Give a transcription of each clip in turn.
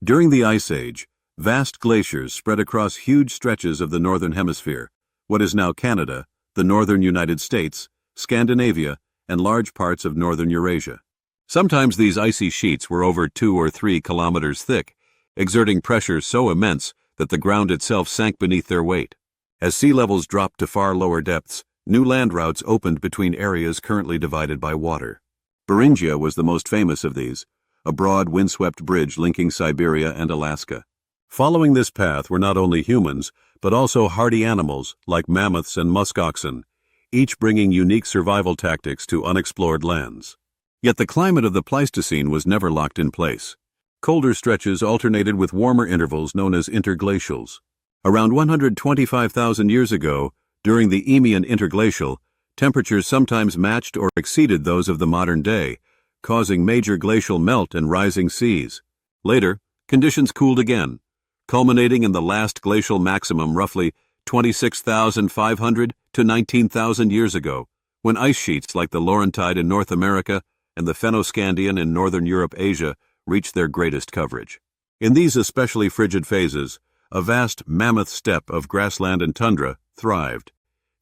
During the Ice Age, vast glaciers spread across huge stretches of the northern hemisphere, what is now Canada, the northern United States, Scandinavia, and large parts of northern Eurasia. Sometimes these icy sheets were over 2 or 3 kilometers thick, exerting pressure so immense that the ground itself sank beneath their weight. As sea levels dropped to far lower depths, new land routes opened between areas currently divided by water. Beringia was the most famous of these, a broad windswept bridge linking Siberia and Alaska. Following this path were not only humans, but also hardy animals like mammoths and musk oxen, each bringing unique survival tactics to unexplored lands. Yet the climate of the Pleistocene was never locked in place. Colder stretches alternated with warmer intervals known as interglacials. Around 125,000 years ago, during the Eemian interglacial, temperatures sometimes matched or exceeded those of the modern day, causing major glacial melt and rising seas. Later, conditions cooled again, culminating in the last glacial maximum roughly 26,500 to 19,000 years ago, when ice sheets like the Laurentide in North America and the Fennoscandian in northern Europe-Asia reached their greatest coverage. In these especially frigid phases, a vast mammoth steppe of grassland and tundra thrived,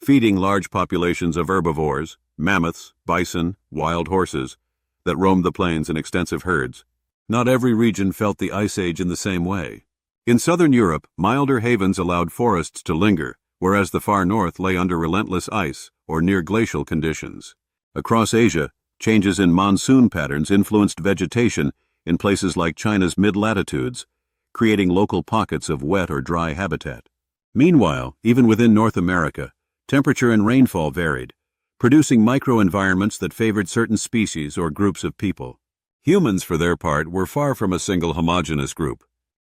feeding large populations of herbivores, mammoths, bison, wild horses, that roamed the plains in extensive herds. Not every region felt the Ice Age in the same way. In southern Europe, milder havens allowed forests to linger, whereas the far north lay under relentless ice or near glacial conditions. Across Asia, changes in monsoon patterns influenced vegetation in places like China's mid-latitudes, creating local pockets of wet or dry habitat. Meanwhile, even within North America, temperature and rainfall varied, producing microenvironments that favored certain species or groups of people. Humans, for their part, were far from a single homogeneous group.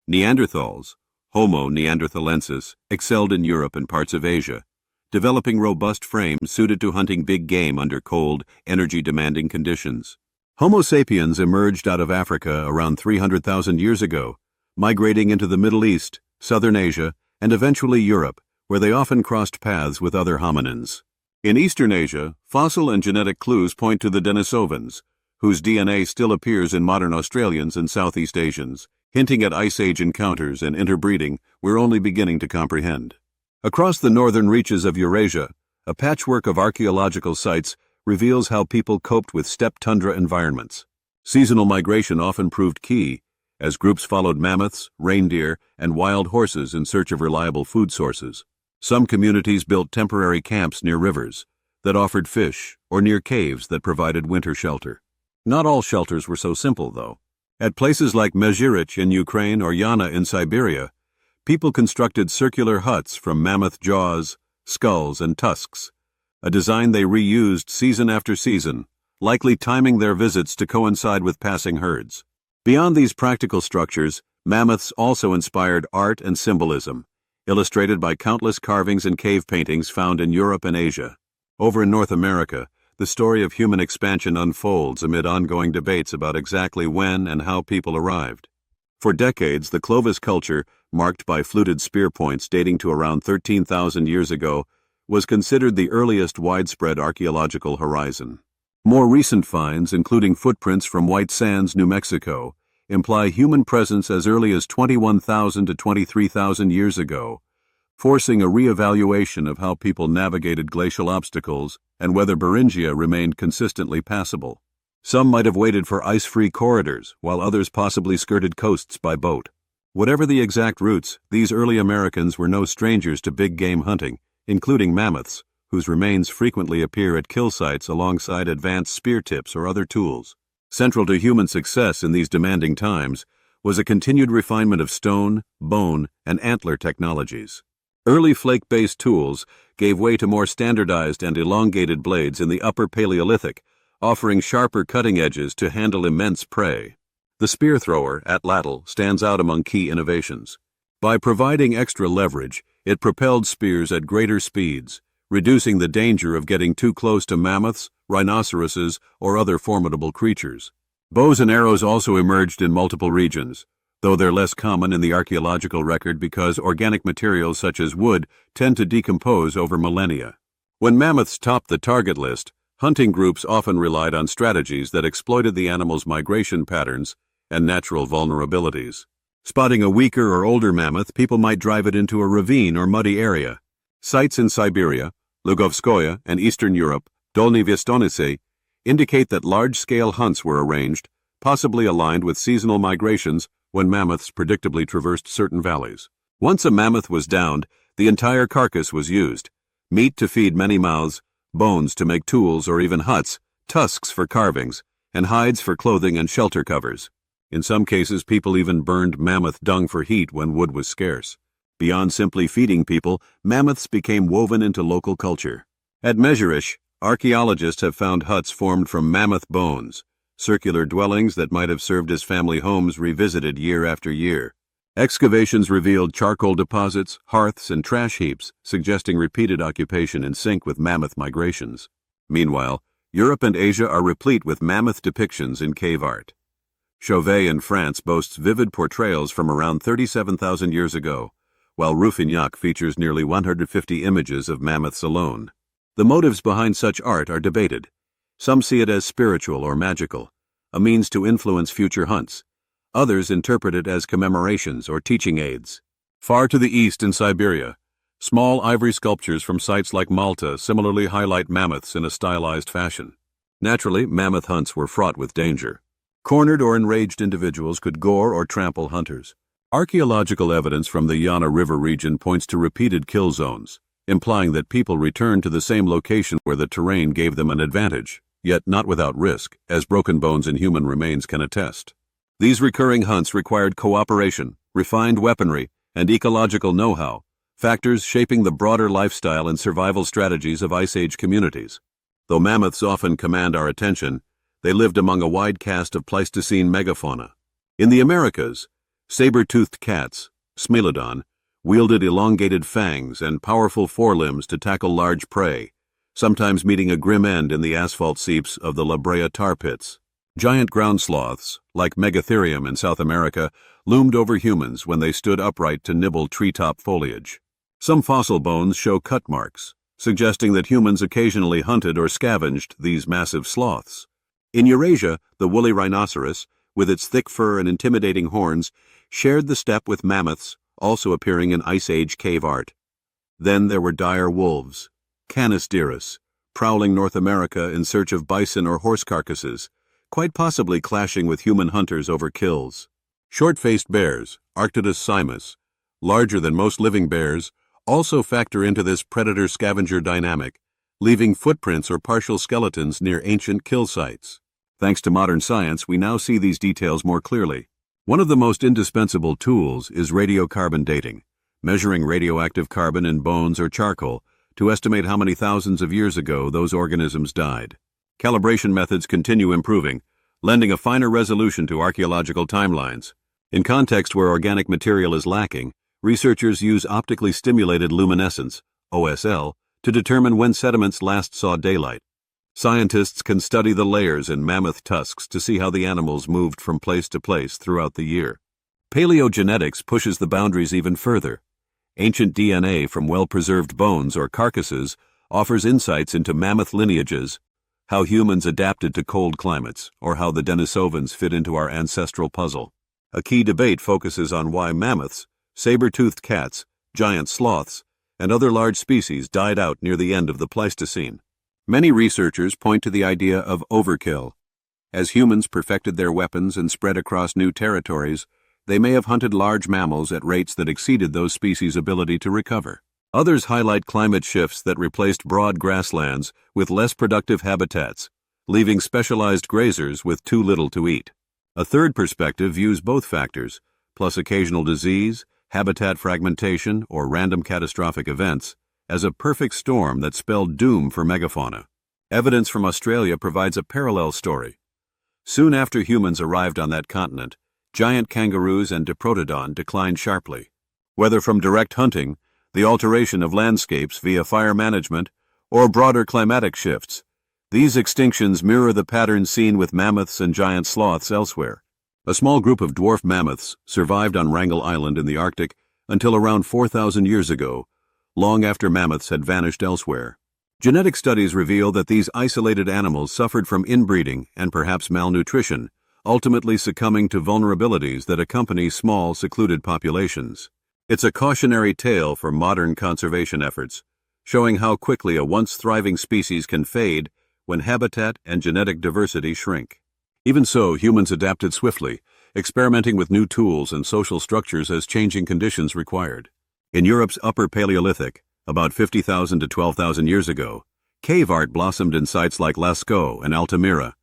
Neanderthals, Homo neanderthalensis, excelled in Europe and parts of Asia, developing robust frames suited to hunting big game under cold, energy-demanding conditions. Homo sapiens emerged out of Africa around 300,000 years ago, migrating into the Middle East, Southern Asia, and eventually Europe, where they often crossed paths with other hominins. In Eastern Asia, fossil and genetic clues point to the Denisovans, whose DNA still appears in modern Australians and Southeast Asians, hinting at Ice Age encounters and interbreeding we're only beginning to comprehend. Across the northern reaches of Eurasia, a patchwork of archaeological sites reveals how people coped with steppe tundra environments. Seasonal migration often proved key, as groups followed mammoths, reindeer, and wild horses in search of reliable food sources. Some communities built temporary camps near rivers that offered fish or near caves that provided winter shelter. Not all shelters were so simple, though. At places like Migrate in Ukraine or Yana in Siberia, people constructed circular huts from mammoth jaws, skulls, and tusks, a design they reused season after season, likely timing their visits to coincide with passing herds. Beyond these practical structures, mammoths also inspired art and symbolism, illustrated by countless carvings and cave paintings found in Europe and Asia. Over in North America, the story of human expansion unfolds amid ongoing debates about exactly when and how people arrived. For decades, the Clovis culture, marked by fluted spear points dating to around 13,000 years ago, was considered the earliest widespread archaeological horizon. More recent finds, including footprints from White Sands, New Mexico, imply human presence as early as 21,000 to 23,000 years ago, forcing a re-evaluation of how people navigated glacial obstacles and whether Beringia remained consistently passable. Some might have waited for ice-free corridors, while others possibly skirted coasts by boat. Whatever the exact routes, these early Americans were no strangers to big game hunting, including mammoths, whose remains frequently appear at kill sites alongside advanced spear tips or other tools. Central to human success in these demanding times was a continued refinement of stone, bone, and antler technologies. Early flake-based tools gave way to more standardized and elongated blades in the Upper Paleolithic, offering sharper cutting edges to handle immense prey. The spear thrower, atlatl, stands out among key innovations. By providing extra leverage, it propelled spears at greater speeds, reducing the danger of getting too close to mammoths, rhinoceroses, or other formidable creatures. Bows and arrows also emerged in multiple regions, though they're less common in the archaeological record because organic materials such as wood tend to decompose over millennia. When mammoths topped the target list, hunting groups often relied on strategies that exploited the animal's migration patterns and natural vulnerabilities. Spotting a weaker or older mammoth, people might drive it into a ravine or muddy area. Sites in Siberia, Lugovskoye, and Eastern Europe, Dolny Vistonice, indicate that large-scale hunts were arranged, possibly aligned with seasonal migrations when mammoths predictably traversed certain valleys. Once a mammoth was downed, the entire carcass was used. Meat to feed many mouths, bones to make tools or even huts, tusks for carvings, and hides for clothing and shelter covers. In some cases, people even burned mammoth dung for heat when wood was scarce. Beyond simply feeding people, mammoths became woven into local culture. At Mezherish, archaeologists have found huts formed from mammoth bones, circular dwellings that might have served as family homes revisited year after year. Excavations revealed charcoal deposits, hearths, and trash heaps, suggesting repeated occupation in sync with mammoth migrations. Meanwhile, Europe and Asia are replete with mammoth depictions in cave art. Chauvet in France boasts vivid portrayals from around 37,000 years ago, while Rouffignac features nearly 150 images of mammoths alone. The motives behind such art are debated. Some see it as spiritual or magical, a means to influence future hunts. Others interpret it as commemorations or teaching aids. Far to the east in Siberia, small ivory sculptures from sites like Malta similarly highlight mammoths in a stylized fashion. Naturally, mammoth hunts were fraught with danger. Cornered or enraged individuals could gore or trample hunters. Archaeological evidence from the Yana River region points to repeated kill zones, implying that people returned to the same location where the terrain gave them an advantage, yet not without risk, as broken bones and human remains can attest. These recurring hunts required cooperation, refined weaponry, and ecological know-how, factors shaping the broader lifestyle and survival strategies of Ice Age communities. Though mammoths often command our attention, they lived among a wide cast of Pleistocene megafauna. In the Americas, saber-toothed cats, Smilodon, wielded elongated fangs and powerful forelimbs to tackle large prey, sometimes meeting a grim end in the asphalt seeps of the La Brea tar pits. Giant ground sloths, like Megatherium in South America, loomed over humans when they stood upright to nibble treetop foliage. Some fossil bones show cut marks, suggesting that humans occasionally hunted or scavenged these massive sloths. In Eurasia, the woolly rhinoceros, with its thick fur and intimidating horns, shared the steppe with mammoths, also appearing in Ice Age cave art. Then there were dire wolves, Canis dirus, prowling North America in search of bison or horse carcasses, quite possibly clashing with human hunters over kills. Short-faced bears, Arctodus simus, larger than most living bears, also factor into this predator-scavenger dynamic, leaving footprints or partial skeletons near ancient kill sites. Thanks to modern science, we now see these details more clearly. One of the most indispensable tools is radiocarbon dating, measuring radioactive carbon in bones or charcoal to estimate how many thousands of years ago those organisms died. Calibration methods continue improving, lending a finer resolution to archaeological timelines. In contexts where organic material is lacking, researchers use optically stimulated luminescence, OSL, to determine when sediments last saw daylight. Scientists can study the layers in mammoth tusks to see how the animals moved from place to place throughout the year. Paleogenetics pushes the boundaries even further. Ancient DNA from well-preserved bones or carcasses offers insights into mammoth lineages, how humans adapted to cold climates, or how the Denisovans fit into our ancestral puzzle. A key debate focuses on why mammoths, saber-toothed cats, giant sloths, and other large species died out near the end of the Pleistocene. Many researchers point to the idea of overkill. As humans perfected their weapons and spread across new territories, they may have hunted large mammals at rates that exceeded those species' ability to recover. Others highlight climate shifts that replaced broad grasslands with less productive habitats, leaving specialized grazers with too little to eat. A third perspective views both factors, plus occasional disease, habitat fragmentation, or random catastrophic events, as a perfect storm that spelled doom for megafauna. Evidence from Australia provides a parallel story. Soon after humans arrived on that continent, giant kangaroos and diprotodon declined sharply. Whether from direct hunting, the alteration of landscapes via fire management, or broader climatic shifts, these extinctions mirror the pattern seen with mammoths and giant sloths elsewhere. A small group of dwarf mammoths survived on Wrangel Island in the Arctic until around 4,000 years ago, long after mammoths had vanished elsewhere. Genetic studies reveal that these isolated animals suffered from inbreeding and perhaps malnutrition, ultimately succumbing to vulnerabilities that accompany small, secluded populations. It's a cautionary tale for modern conservation efforts, showing how quickly a once thriving species can fade when habitat and genetic diversity shrink. Even so, humans adapted swiftly, experimenting with new tools and social structures as changing conditions required. In Europe's Upper Paleolithic, about 50,000 to 12,000 years ago, cave art blossomed in sites like Lascaux and Altamira,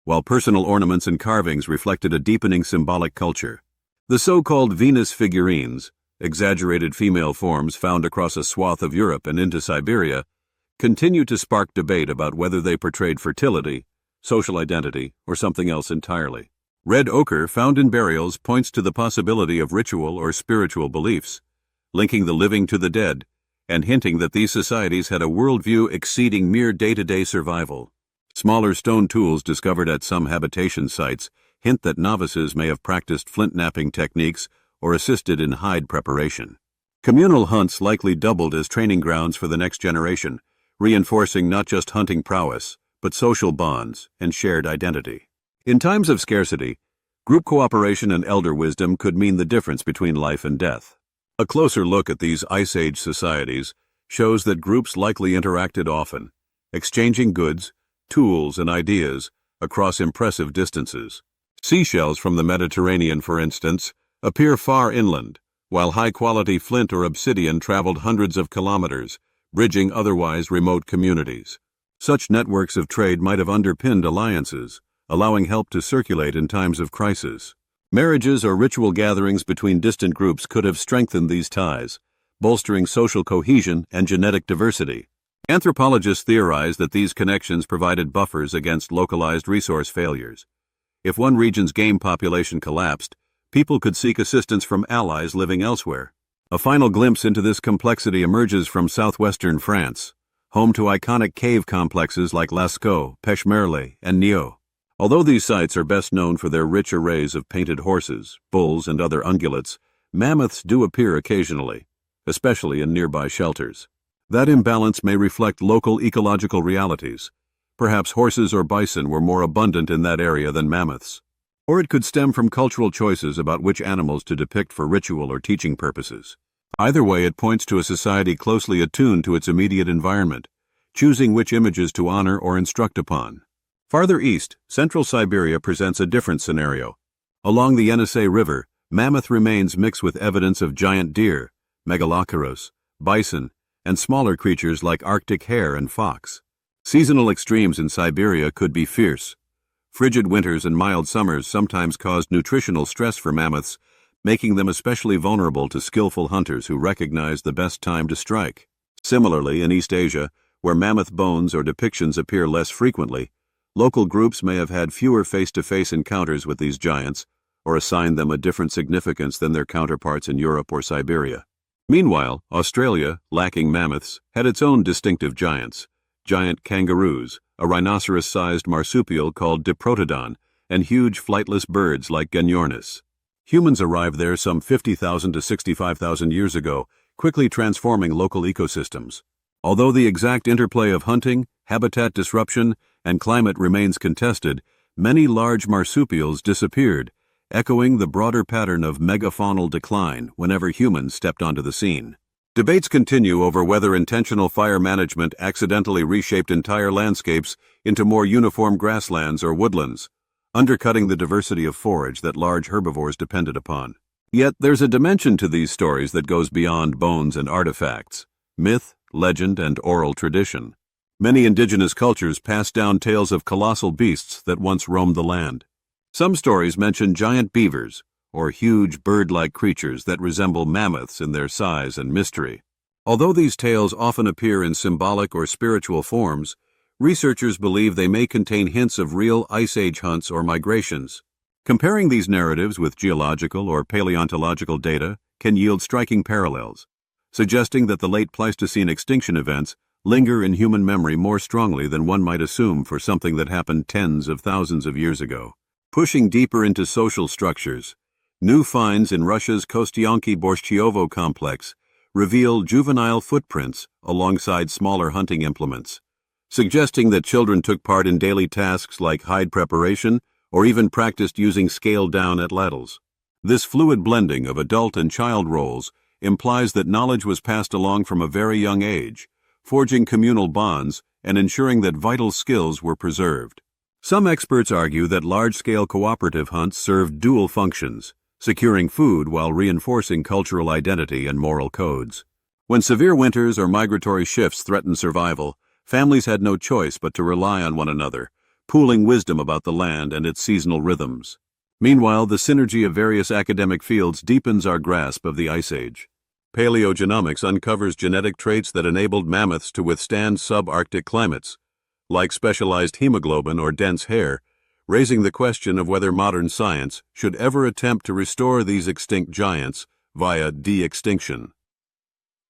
while personal ornaments and carvings reflected a deepening symbolic culture. The so-called Venus figurines, exaggerated female forms found across a swath of Europe and into Siberia, continue to spark debate about whether they portrayed fertility, social identity, or something else entirely. Red ochre found in burials points to the possibility of ritual or spiritual beliefs, linking the living to the dead, and hinting that these societies had a worldview exceeding mere day-to-day survival. Smaller stone tools discovered at some habitation sites hint that novices may have practiced flint-knapping techniques or assisted in hide preparation. Communal hunts likely doubled as training grounds for the next generation, reinforcing not just hunting prowess, but social bonds and shared identity. In times of scarcity, group cooperation and elder wisdom could mean the difference between life and death. A closer look at these Ice Age societies shows that groups likely interacted often, exchanging goods, tools, and ideas across impressive distances. Seashells from the Mediterranean, for instance, appear far inland, while high-quality flint or obsidian traveled hundreds of kilometers, bridging otherwise remote communities. Such networks of trade might have underpinned alliances, allowing help to circulate in times of crisis. Marriages or ritual gatherings between distant groups could have strengthened these ties, bolstering social cohesion and genetic diversity. Anthropologists theorize that these connections provided buffers against localized resource failures. If one region's game population collapsed, people could seek assistance from allies living elsewhere. A final glimpse into this complexity emerges from southwestern France, home to iconic cave complexes like Lascaux, Pechmerle, and Niaux. Although these sites are best known for their rich arrays of painted horses, bulls, and other ungulates, mammoths do appear occasionally, especially in nearby shelters. That imbalance may reflect local ecological realities. Perhaps horses or bison were more abundant in that area than mammoths. Or it could stem from cultural choices about which animals to depict for ritual or teaching purposes. Either way, it points to a society closely attuned to its immediate environment, choosing which images to honor or instruct upon. Farther east, central Siberia presents a different scenario. Along the Yenisei River, mammoth remains mix with evidence of giant deer, megaloceros, bison, and smaller creatures like Arctic hare and fox. Seasonal extremes in Siberia could be fierce. Frigid winters and mild summers sometimes caused nutritional stress for mammoths, making them especially vulnerable to skillful hunters who recognize the best time to strike. Similarly, in East Asia, where mammoth bones or depictions appear less frequently, local groups may have had fewer face-to-face encounters with these giants, or assigned them a different significance than their counterparts in Europe or Siberia. Meanwhile, Australia, lacking mammoths, had its own distinctive giants: giant kangaroos, a rhinoceros-sized marsupial called Diprotodon, and huge flightless birds like Ganyornis. Humans arrived there some 50,000 to 65,000 years ago, quickly transforming local ecosystems. Although the exact interplay of hunting, habitat disruption, and climate remains contested, many large marsupials disappeared, echoing the broader pattern of megafaunal decline whenever humans stepped onto the scene. Debates continue over whether intentional fire management accidentally reshaped entire landscapes into more uniform grasslands or woodlands, undercutting the diversity of forage that large herbivores depended upon. Yet there's a dimension to these stories that goes beyond bones and artifacts: myth, legend, and oral tradition. Many indigenous cultures pass down tales of colossal beasts that once roamed the land. Some stories mention giant beavers, or huge bird-like creatures that resemble mammoths in their size and mystery. Although these tales often appear in symbolic or spiritual forms, researchers believe they may contain hints of real Ice Age hunts or migrations. Comparing these narratives with geological or paleontological data can yield striking parallels, suggesting that the late Pleistocene extinction events linger in human memory more strongly than one might assume for something that happened tens of thousands of years ago. Pushing deeper into social structures, new finds in Russia's Kostyantki-Borshchiovo complex reveal juvenile footprints alongside smaller hunting implements, suggesting that children took part in daily tasks like hide preparation or even practiced using scaled-down atlatls. This fluid blending of adult and child roles implies that knowledge was passed along from a very young age, forging communal bonds and ensuring that vital skills were preserved. Some experts argue that large-scale cooperative hunts served dual functions, securing food while reinforcing cultural identity and moral codes. When severe winters or migratory shifts threatened survival, families had no choice but to rely on one another, pooling wisdom about the land and its seasonal rhythms. Meanwhile, the synergy of various academic fields deepens our grasp of the Ice Age. Paleogenomics uncovers genetic traits that enabled mammoths to withstand subarctic climates, like specialized hemoglobin or dense hair, raising the question of whether modern science should ever attempt to restore these extinct giants via de-extinction.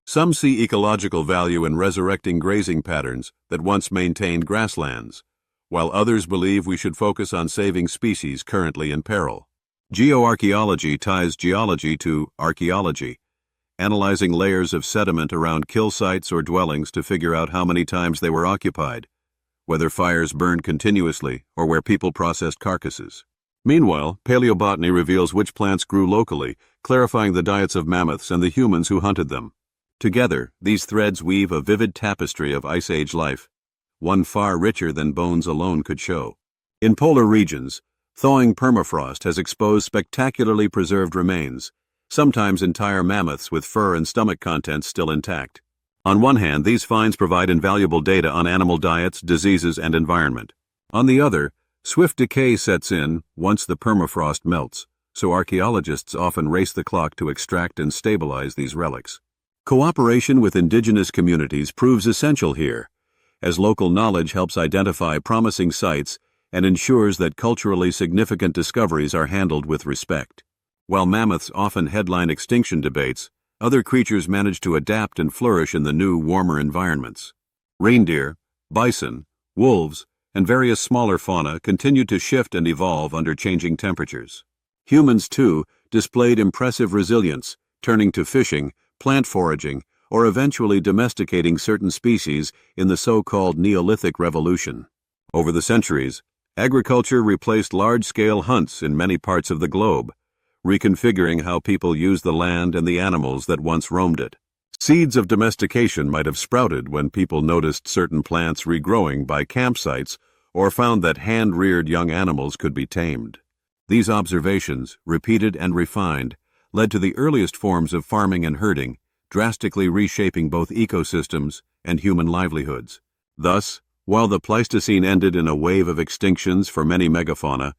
Some see ecological value in resurrecting grazing patterns that once maintained grasslands, while others believe we should focus on saving species currently in peril. Geoarchaeology ties geology to archaeology, analyzing layers of sediment around kill sites or dwellings to figure out how many times they were occupied, whether fires burned continuously or where people processed carcasses. Meanwhile, paleobotany reveals which plants grew locally, clarifying the diets of mammoths and the humans who hunted them. Together, these threads weave a vivid tapestry of Ice Age life, one far richer than bones alone could show. In polar regions, thawing permafrost has exposed spectacularly preserved remains, sometimes entire mammoths with fur and stomach contents still intact. On one hand, these finds provide invaluable data on animal diets, diseases, and environment. On the other, swift decay sets in once the permafrost melts, so archaeologists often race the clock to extract and stabilize these relics. Cooperation with indigenous communities proves essential here, as local knowledge helps identify promising sites and ensures that culturally significant discoveries are handled with respect. While mammoths often headline extinction debates, other creatures manage to adapt and flourish in the new, warmer environments. Reindeer, bison, wolves, and various smaller fauna continue to shift and evolve under changing temperatures. Humans, too, displayed impressive resilience, turning to fishing, plant foraging, or eventually domesticating certain species in the so-called Neolithic Revolution. Over the centuries, agriculture replaced large-scale hunts in many parts of the globe, reconfiguring how people used the land and the animals that once roamed it. Seeds of domestication might have sprouted when people noticed certain plants regrowing by campsites or found that hand-reared young animals could be tamed. These observations, repeated and refined, led to the earliest forms of farming and herding, drastically reshaping both ecosystems and human livelihoods. Thus, while the Pleistocene ended in a wave of extinctions for many megafauna,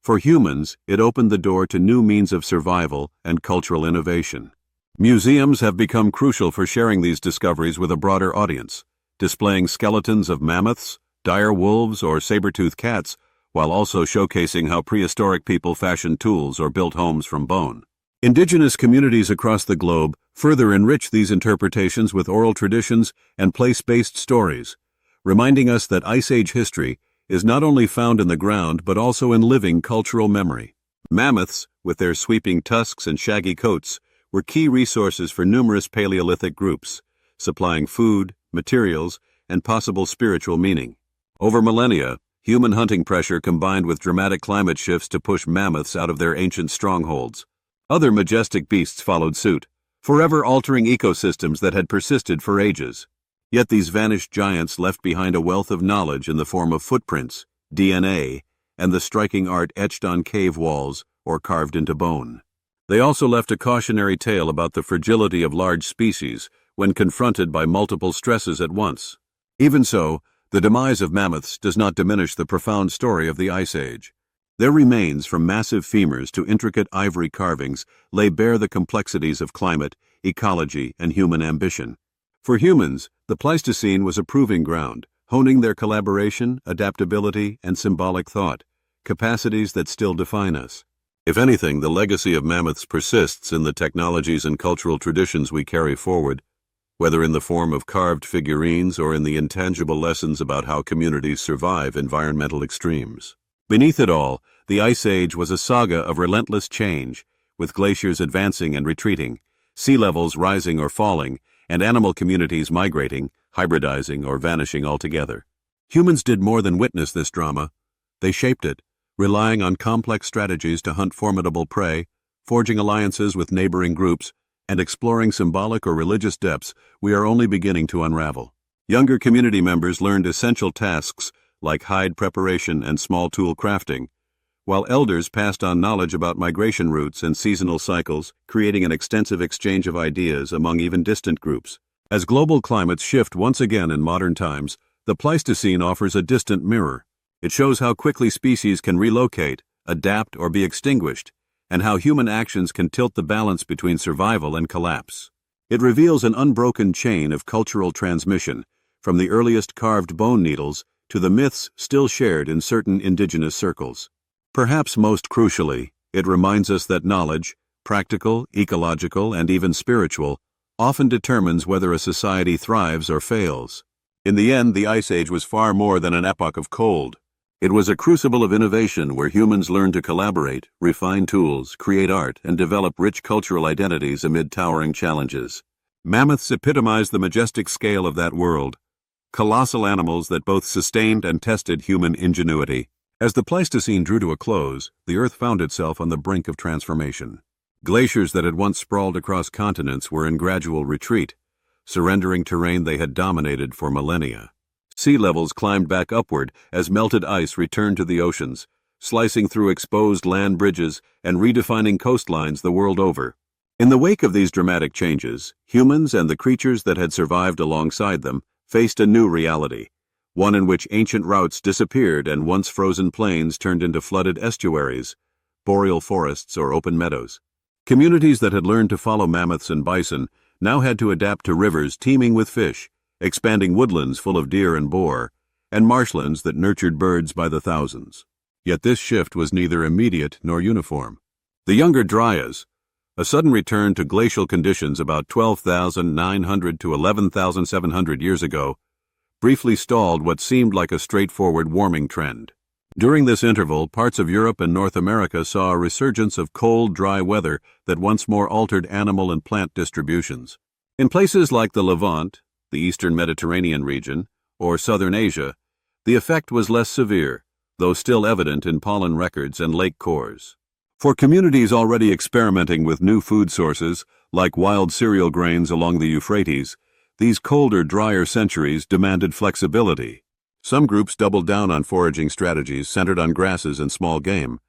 for humans, it opened the door to new means of survival and cultural innovation. Museums have become crucial for sharing these discoveries with a broader audience, displaying skeletons of mammoths, dire wolves, or saber-toothed cats, while also showcasing how prehistoric people fashioned tools or built homes from bone. Indigenous communities across the globe further enrich these interpretations with oral traditions and place-based stories, reminding us that Ice Age history is not only found in the ground but also in living cultural memory. Mammoths, with their sweeping tusks and shaggy coats, were key resources for numerous Paleolithic groups, supplying food, materials, and possible spiritual meaning. Over millennia, human hunting pressure combined with dramatic climate shifts to push mammoths out of their ancient strongholds. Other majestic beasts followed suit, forever altering ecosystems that had persisted for ages. Yet these vanished giants left behind a wealth of knowledge in the form of footprints, DNA, and the striking art etched on cave walls or carved into bone. They also left a cautionary tale about the fragility of large species when confronted by multiple stresses at once. Even so, the demise of mammoths does not diminish the profound story of the Ice Age. Their remains, from massive femurs to intricate ivory carvings, lay bare the complexities of climate, ecology, and human ambition. For humans, the Pleistocene was a proving ground, honing their collaboration, adaptability, and symbolic thought, capacities that still define us. If anything, the legacy of mammoths persists in the technologies and cultural traditions we carry forward, whether in the form of carved figurines or in the intangible lessons about how communities survive environmental extremes. Beneath it all, the Ice Age was a saga of relentless change, with glaciers advancing and retreating, sea levels rising or falling, and animal communities migrating, hybridizing, or vanishing altogether. Humans did more than witness this drama. They shaped it, relying on complex strategies to hunt formidable prey, forging alliances with neighboring groups, and exploring symbolic or religious depths we are only beginning to unravel. Younger community members learned essential tasks like hide preparation and small tool crafting, while elders passed on knowledge about migration routes and seasonal cycles, creating an extensive exchange of ideas among even distant groups. As global climates shift once again in modern times, the Pleistocene offers a distant mirror. It shows how quickly species can relocate, adapt, or be extinguished, and how human actions can tilt the balance between survival and collapse. It reveals an unbroken chain of cultural transmission, from the earliest carved bone needles to the myths still shared in certain indigenous circles. Perhaps most crucially, it reminds us that knowledge, practical, ecological, and even spiritual, often determines whether a society thrives or fails. In the end, the Ice Age was far more than an epoch of cold. It was a crucible of innovation where humans learned to collaborate, refine tools, create art, and develop rich cultural identities amid towering challenges. Mammoths epitomize the majestic scale of that world, colossal animals that both sustained and tested human ingenuity. As the Pleistocene drew to a close, the Earth found itself on the brink of transformation. Glaciers that had once sprawled across continents were in gradual retreat, surrendering terrain they had dominated for millennia. Sea levels climbed back upward as melted ice returned to the oceans, slicing through exposed land bridges and redefining coastlines the world over. In the wake of these dramatic changes, humans and the creatures that had survived alongside them faced a new reality, one in which ancient routes disappeared and once frozen plains turned into flooded estuaries, boreal forests, or open meadows. Communities that had learned to follow mammoths and bison now had to adapt to rivers teeming with fish, expanding woodlands full of deer and boar, and marshlands that nurtured birds by the thousands. Yet this shift was neither immediate nor uniform. The younger Dryas, a sudden return to glacial conditions about 12,900 to 11,700 years ago, briefly stalled what seemed like a straightforward warming trend. During this interval, parts of Europe and North America saw a resurgence of cold, dry weather that once more altered animal and plant distributions. In places like the Levant, the eastern Mediterranean region, or southern Asia, the effect was less severe, though still evident in pollen records and lake cores. For communities already experimenting with new food sources, like wild cereal grains along the Euphrates, these colder, drier centuries demanded flexibility. Some groups doubled down on foraging strategies centered on grasses and small game.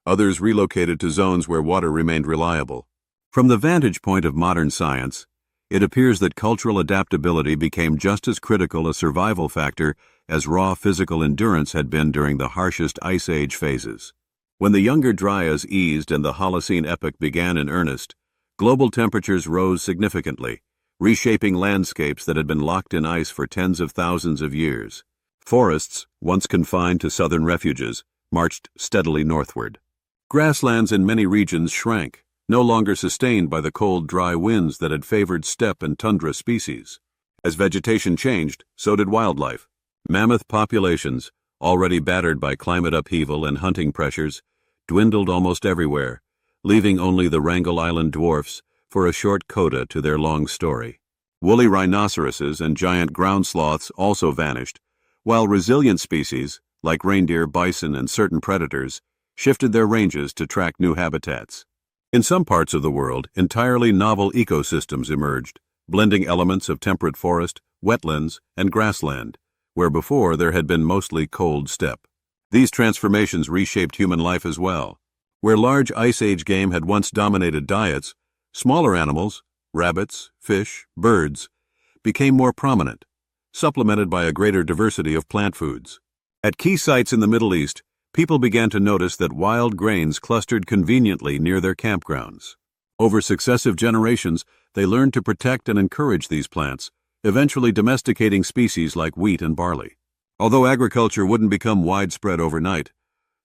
Others relocated to zones where water remained reliable. From the vantage point of modern science, it appears that cultural adaptability became just as critical a survival factor as raw physical endurance had been during the harshest Ice Age phases. When the younger Dryas eased and the Holocene epoch began in earnest, global temperatures rose significantly, reshaping landscapes that had been locked in ice for tens of thousands of years. Forests, once confined to southern refuges, marched steadily northward. Grasslands in many regions shrank, no longer sustained by the cold, dry winds that had favored steppe and tundra species. As vegetation changed, so did wildlife. Mammoth populations, already battered by climate upheaval and hunting pressures, dwindled almost everywhere, leaving only the Wrangel Island dwarfs for a short coda to their long story. Woolly rhinoceroses and giant ground sloths also vanished, while resilient species, like reindeer, bison, and certain predators, shifted their ranges to track new habitats. In some parts of the world, entirely novel ecosystems emerged, blending elements of temperate forest, wetlands, and grassland, where before there had been mostly cold steppe. These transformations reshaped human life as well. Where large Ice Age game had once dominated diets, smaller animals, rabbits, fish, birds, became more prominent, supplemented by a greater diversity of plant foods. At key sites in the Middle East, people began to notice that wild grains clustered conveniently near their campgrounds. Over successive generations, they learned to protect and encourage these plants, eventually domesticating species like wheat and barley. Although agriculture wouldn't become widespread overnight,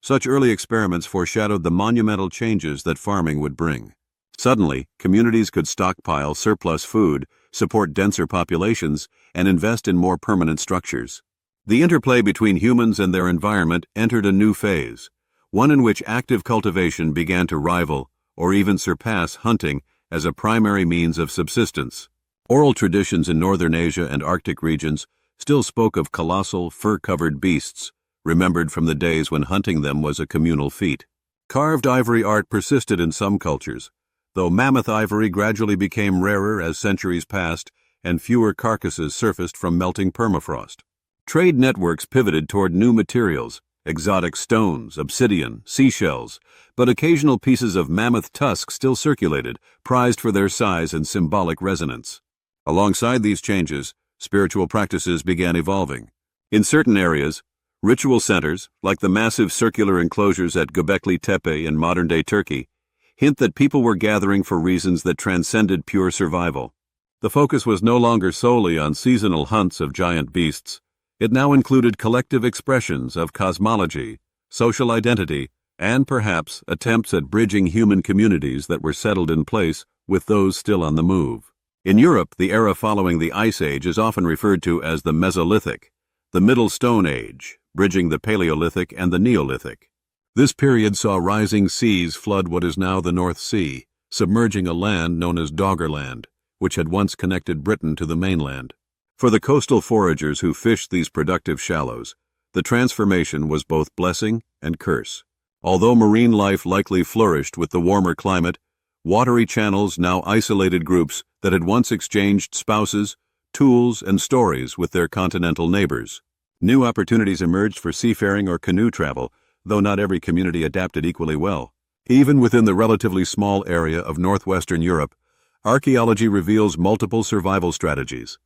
such early experiments foreshadowed the monumental changes that farming would bring. Suddenly, communities could stockpile surplus food, support denser populations, and invest in more permanent structures. The interplay between humans and their environment entered a new phase, one in which active cultivation began to rival or even surpass hunting as a primary means of subsistence. Oral traditions in northern Asia and Arctic regions still spoke of colossal, fur-covered beasts, remembered from the days when hunting them was a communal feat. Carved ivory art persisted in some cultures, though mammoth ivory gradually became rarer as centuries passed and fewer carcasses surfaced from melting permafrost. Trade networks pivoted toward new materials, exotic stones, obsidian, seashells, but occasional pieces of mammoth tusk still circulated, prized for their size and symbolic resonance. Alongside these changes, spiritual practices began evolving. In certain areas, ritual centers, like the massive circular enclosures at Göbekli Tepe in modern-day Turkey, hint that people were gathering for reasons that transcended pure survival. The focus was no longer solely on seasonal hunts of giant beasts. It now included collective expressions of cosmology, social identity, and perhaps attempts at bridging human communities that were settled in place with those still on the move. In Europe, the era following the Ice Age is often referred to as the Mesolithic, the Middle Stone Age, bridging the Paleolithic and the Neolithic. This period saw rising seas flood what is now the North Sea, submerging a land known as Doggerland, which had once connected Britain to the mainland. For the coastal foragers who fished these productive shallows, the transformation was both blessing and curse. Although marine life likely flourished with the warmer climate, watery channels now isolated groups that had once exchanged spouses, tools, and stories with their continental neighbors. New opportunities emerged for seafaring or canoe travel, though not every community adapted equally well. Even within the relatively small area of northwestern Europe, archaeology reveals multiple survival strategies.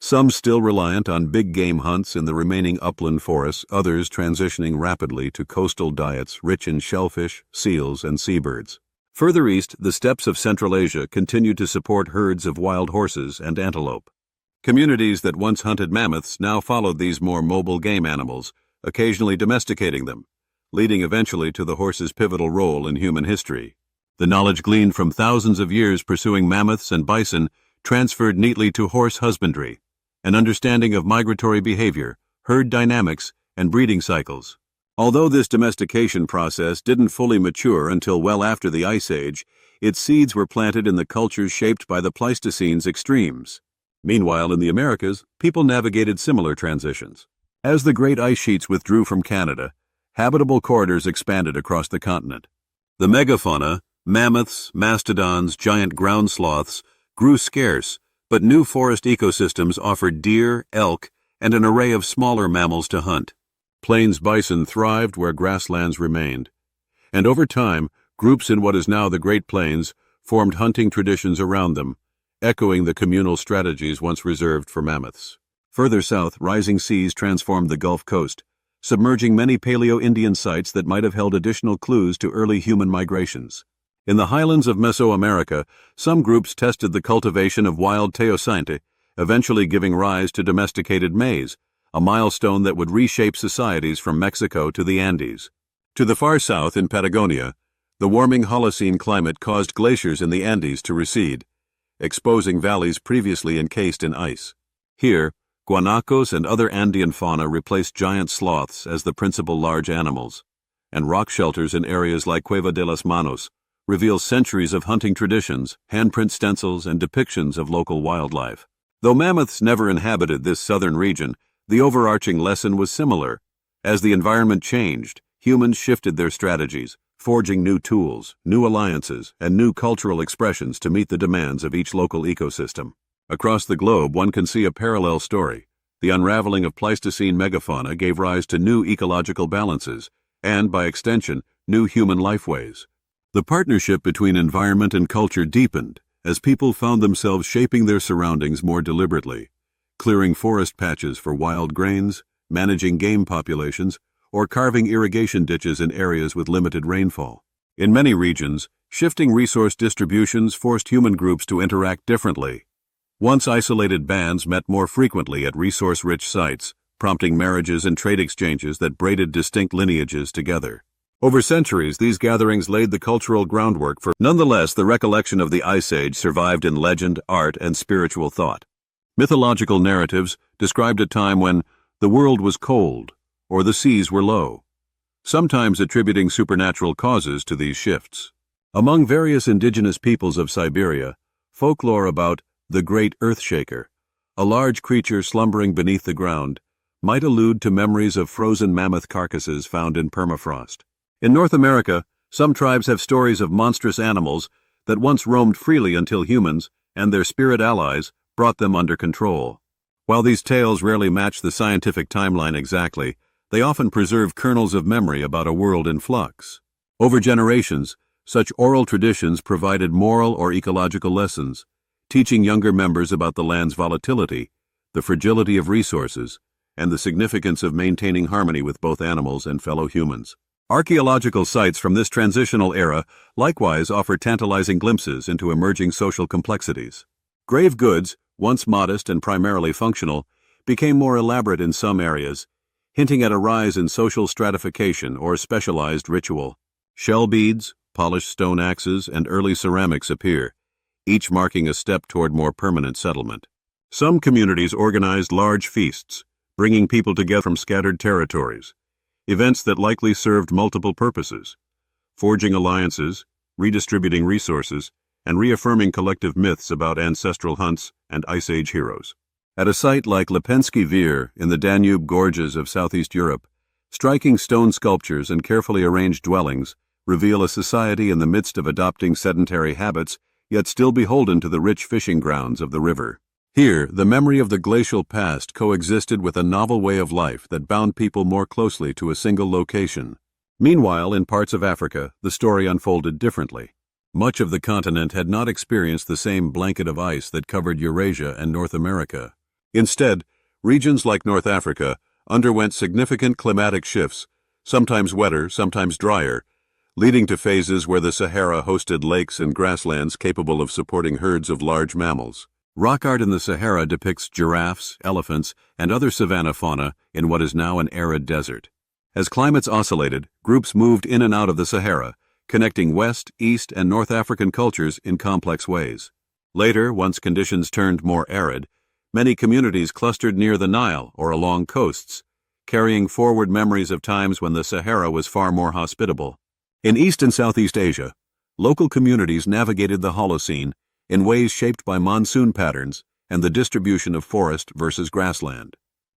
Some still reliant on big game hunts in the remaining upland forests, others transitioning rapidly to coastal diets rich in shellfish, seals, and seabirds. Further east, the steppes of Central Asia continued to support herds of wild horses and antelope. Communities that once hunted mammoths now followed these more mobile game animals, occasionally domesticating them, leading eventually to the horse's pivotal role in human history. The knowledge gleaned from thousands of years pursuing mammoths and bison transferred neatly to horse husbandry, an understanding of migratory behavior, herd dynamics, and breeding cycles. Although this domestication process didn't fully mature until well after the Ice Age, its seeds were planted in the cultures shaped by the Pleistocene's extremes. Meanwhile, in the Americas, people navigated similar transitions. As the great ice sheets withdrew from Canada, habitable corridors expanded across the continent. The megafauna, mammoths, mastodons, giant ground sloths, grew scarce, but new forest ecosystems offered deer, elk, and an array of smaller mammals to hunt. Plains bison thrived where grasslands remained. And over time, groups in what is now the Great Plains formed hunting traditions around them, echoing the communal strategies once reserved for mammoths. Further south, rising seas transformed the Gulf Coast, submerging many Paleo-Indian sites that might have held additional clues to early human migrations. In the highlands of Mesoamerica, some groups tested the cultivation of wild teosinte, eventually giving rise to domesticated maize, a milestone that would reshape societies from Mexico to the Andes. To the far south in Patagonia, the warming Holocene climate caused glaciers in the Andes to recede, exposing valleys previously encased in ice. Here, guanacos and other Andean fauna replaced giant sloths as the principal large animals, and rock shelters in areas like Cueva de las Manos reveal centuries of hunting traditions, handprint stencils, and depictions of local wildlife. Though mammoths never inhabited this southern region, the overarching lesson was similar. As the environment changed, humans shifted their strategies, forging new tools, new alliances, and new cultural expressions to meet the demands of each local ecosystem. Across the globe, one can see a parallel story. The unraveling of Pleistocene megafauna gave rise to new ecological balances, and, by extension, new human lifeways. The partnership between environment and culture deepened as people found themselves shaping their surroundings more deliberately, clearing forest patches for wild grains, managing game populations, or carving irrigation ditches in areas with limited rainfall. In many regions, shifting resource distributions forced human groups to interact differently. Once isolated bands met more frequently at resource-rich sites, prompting marriages and trade exchanges that braided distinct lineages together. Over centuries, these gatherings laid the cultural groundwork for. Nonetheless, the recollection of the Ice Age survived in legend, art, and spiritual thought. Mythological narratives described a time when the world was cold or the seas were low, sometimes attributing supernatural causes to these shifts. Among various indigenous peoples of Siberia, folklore about the Great Earthshaker, a large creature slumbering beneath the ground, might allude to memories of frozen mammoth carcasses found in permafrost. In North America, some tribes have stories of monstrous animals that once roamed freely until humans, and their spirit allies, brought them under control. While these tales rarely match the scientific timeline exactly, they often preserve kernels of memory about a world in flux. Over generations, such oral traditions provided moral or ecological lessons, teaching younger members about the land's volatility, the fragility of resources, and the significance of maintaining harmony with both animals and fellow humans. Archaeological sites from this transitional era likewise offer tantalizing glimpses into emerging social complexities. Grave goods, once modest and primarily functional, became more elaborate in some areas, hinting at a rise in social stratification or specialized ritual. Shell beads, polished stone axes, and early ceramics appear, each marking a step toward more permanent settlement. Some communities organized large feasts, bringing people together from scattered territories, events that likely served multiple purposes: forging alliances, redistributing resources, and reaffirming collective myths about ancestral hunts and Ice Age heroes. At a site like Lipensky Vir in the Danube gorges of Southeast Europe, striking stone sculptures and carefully arranged dwellings reveal a society in the midst of adopting sedentary habits, yet still beholden to the rich fishing grounds of the river. Here, the memory of the glacial past coexisted with a novel way of life that bound people more closely to a single location. Meanwhile, in parts of Africa, the story unfolded differently. Much of the continent had not experienced the same blanket of ice that covered Eurasia and North America. Instead, regions like North Africa underwent significant climatic shifts, sometimes wetter, sometimes drier, leading to phases where the Sahara hosted lakes and grasslands capable of supporting herds of large mammals. Rock art in the Sahara depicts giraffes, elephants, and other savanna fauna in what is now an arid desert. As climates oscillated, groups moved in and out of the Sahara, connecting West, East, and North African cultures in complex ways. Later, once conditions turned more arid, many communities clustered near the Nile or along coasts, carrying forward memories of times when the Sahara was far more hospitable. In East and Southeast Asia, local communities navigated the Holocene in ways shaped by monsoon patterns and the distribution of forest versus grassland.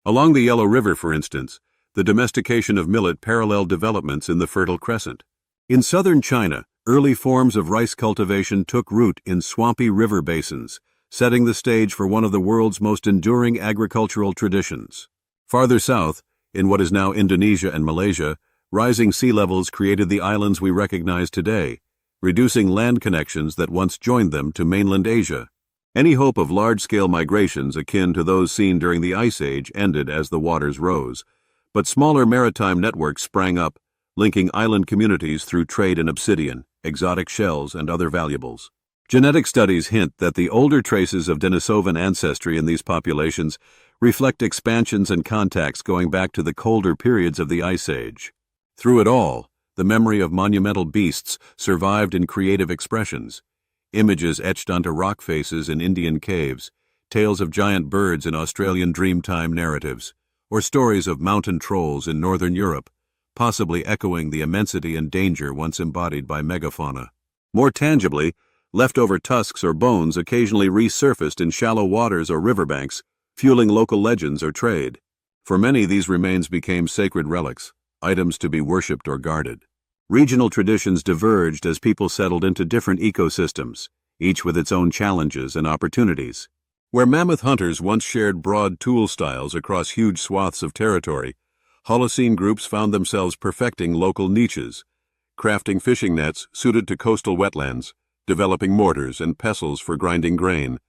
Along the Yellow River, for instance, the domestication of millet paralleled developments in the Fertile Crescent. In southern China, early forms of rice cultivation took root in swampy river basins, setting the stage for one of the world's most enduring agricultural traditions. Farther south, in what is now Indonesia and Malaysia, rising sea levels created the islands we recognize today, reducing land connections that once joined them to mainland Asia. Any hope of large-scale migrations akin to those seen during the Ice Age ended as the waters rose, but smaller maritime networks sprang up, linking island communities through trade in obsidian, exotic shells, and other valuables. Genetic studies hint that the older traces of Denisovan ancestry in these populations reflect expansions and contacts going back to the colder periods of the Ice Age. Through it all, the memory of monumental beasts survived in creative expressions: images etched onto rock faces in Indian caves, tales of giant birds in Australian Dreamtime narratives, or stories of mountain trolls in northern Europe, possibly echoing the immensity and danger once embodied by megafauna. More tangibly, leftover tusks or bones occasionally resurfaced in shallow waters or riverbanks, fueling local legends or trade. For many, these remains became sacred relics, items to be worshipped or guarded. Regional traditions diverged as people settled into different ecosystems, each with its own challenges and opportunities. Where mammoth hunters once shared broad tool styles across huge swaths of territory, Holocene groups found themselves perfecting local niches, crafting fishing nets suited to coastal wetlands, developing mortars and pestles for grinding grain,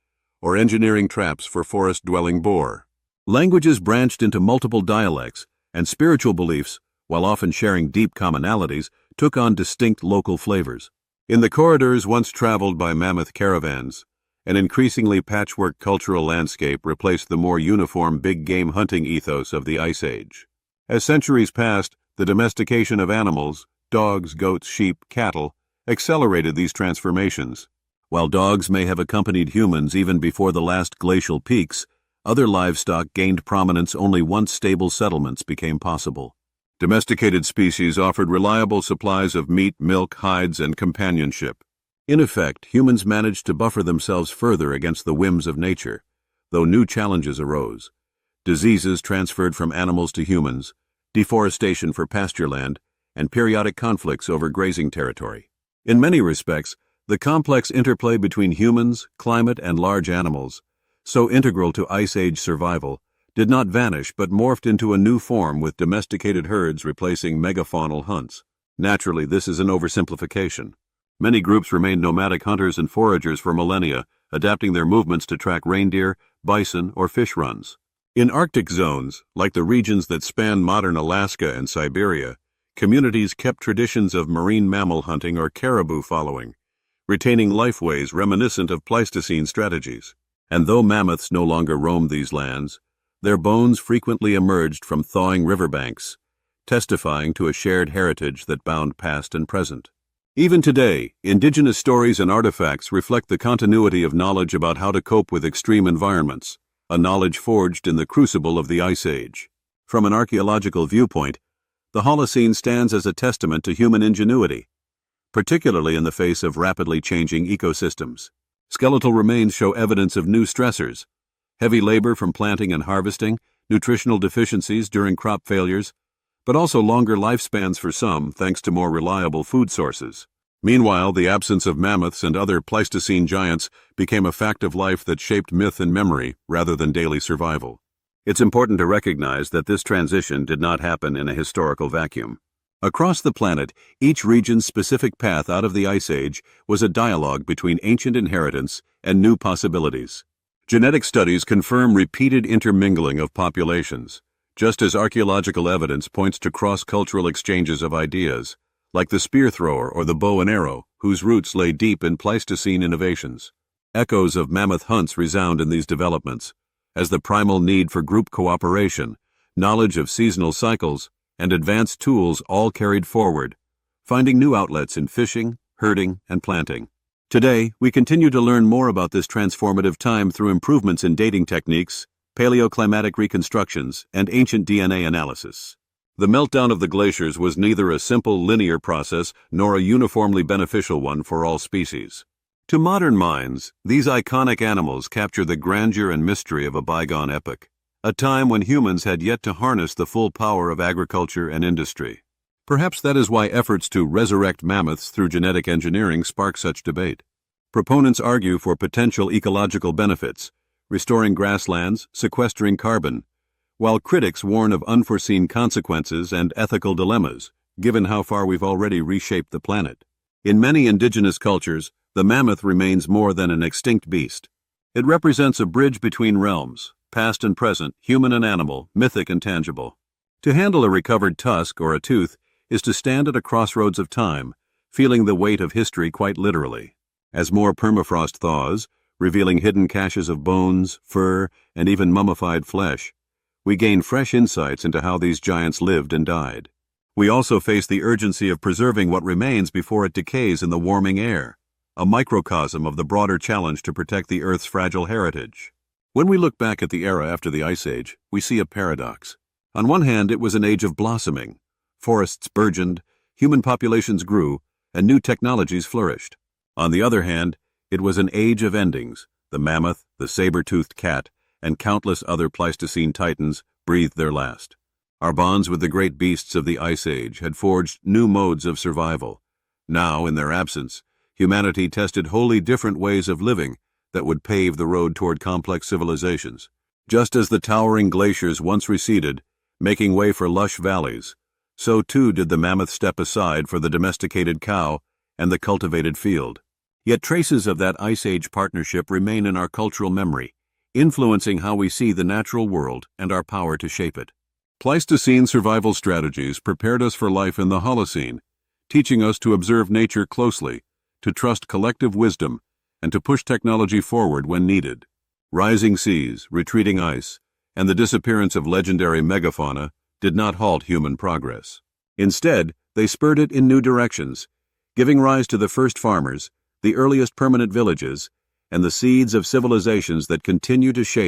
or engineering traps for forest-dwelling boar. Languages branched into multiple dialects, and spiritual beliefs, while often sharing deep commonalities, took on distinct local flavors. In the corridors once traveled by mammoth caravans, an increasingly patchwork cultural landscape replaced the more uniform big-game hunting ethos of the Ice Age. As centuries passed, the domestication of animals, dogs, goats, sheep, cattle, accelerated these transformations. While dogs may have accompanied humans even before the last glacial peaks, other livestock gained prominence only once stable settlements became possible. Domesticated species offered reliable supplies of meat, milk, hides, and companionship. In effect, humans managed to buffer themselves further against the whims of nature, though new challenges arose. diseases transferred from animals to humans, deforestation for pasture land, and periodic conflicts over grazing territory. In many respects, the complex interplay between humans, climate, and large animals, so integral to Ice Age survival, did not vanish but morphed into a new form with domesticated herds replacing megafaunal hunts. Naturally, this is an oversimplification. Many groups remained nomadic hunters and foragers for millennia, adapting their movements to track reindeer, bison, or fish runs. In Arctic zones, like the regions that span modern Alaska and Siberia, communities kept traditions of marine mammal hunting or caribou following, retaining lifeways reminiscent of Pleistocene strategies. And though mammoths no longer roamed these lands, their bones frequently emerged from thawing riverbanks, testifying to a shared heritage that bound past and present. Even today, indigenous stories and artifacts reflect the continuity of knowledge about how to cope with extreme environments, a knowledge forged in the crucible of the Ice Age. From an archaeological viewpoint, the Holocene stands as a testament to human ingenuity, particularly in the face of rapidly changing ecosystems. Skeletal remains show evidence of new stressors: heavy labor from planting and harvesting, nutritional deficiencies during crop failures, but also longer lifespans for some thanks to more reliable food sources. Meanwhile, the absence of mammoths and other Pleistocene giants became a fact of life that shaped myth and memory rather than daily survival. It's important to recognize that this transition did not happen in a historical vacuum. Across the planet, each region's specific path out of the Ice Age was a dialogue between ancient inheritance and new possibilities. Genetic studies confirm repeated intermingling of populations, just as archaeological evidence points to cross-cultural exchanges of ideas, like the spear thrower or the bow and arrow, whose roots lay deep in Pleistocene innovations. Echoes of mammoth hunts resound in these developments, as the primal need for group cooperation, knowledge of seasonal cycles, and advanced tools all carried forward, finding new outlets in fishing, herding, and planting. Today, we continue to learn more about this transformative time through improvements in dating techniques, paleoclimatic reconstructions, and ancient DNA analysis. The meltdown of the glaciers was neither a simple linear process nor a uniformly beneficial one for all species. To modern minds, these iconic animals capture the grandeur and mystery of a bygone epoch, a time when humans had yet to harness the full power of agriculture and industry. Perhaps that is why efforts to resurrect mammoths through genetic engineering spark such debate. Proponents argue for potential ecological benefits, restoring grasslands, sequestering carbon, while critics warn of unforeseen consequences and ethical dilemmas, given how far we've already reshaped the planet. In many indigenous cultures, the mammoth remains more than an extinct beast. It represents a bridge between realms, past and present, human and animal, mythic and tangible. To handle a recovered tusk or a tooth is to stand at a crossroads of time, feeling the weight of history quite literally. As more permafrost thaws, revealing hidden caches of bones, fur, and even mummified flesh, we gain fresh insights into how these giants lived and died. We also face the urgency of preserving what remains before it decays in the warming air, a microcosm of the broader challenge to protect the Earth's fragile heritage. When we look back at the era after the Ice Age, we see a paradox. On one hand, it was an age of blossoming. Forests burgeoned, human populations grew, and new technologies flourished. On the other hand, it was an age of endings. The mammoth, the saber-toothed cat, and countless other Pleistocene titans breathed their last. Our bonds with the great beasts of the Ice Age had forged new modes of survival. Now, in their absence, humanity tested wholly different ways of living that would pave the road toward complex civilizations. Just as the towering glaciers once receded, making way for lush valleys, so too did the mammoth step aside for the domesticated cow and the cultivated field. Yet traces of that Ice Age partnership remain in our cultural memory, influencing how we see the natural world and our power to shape it. Pleistocene survival strategies prepared us for life in the Holocene, teaching us to observe nature closely, to trust collective wisdom, and to push technology forward when needed. Rising seas, retreating ice, and the disappearance of legendary megafauna did not halt human progress. Instead, they spurred it in new directions, giving rise to the first farmers, the earliest permanent villages, and the seeds of civilizations that continue to shape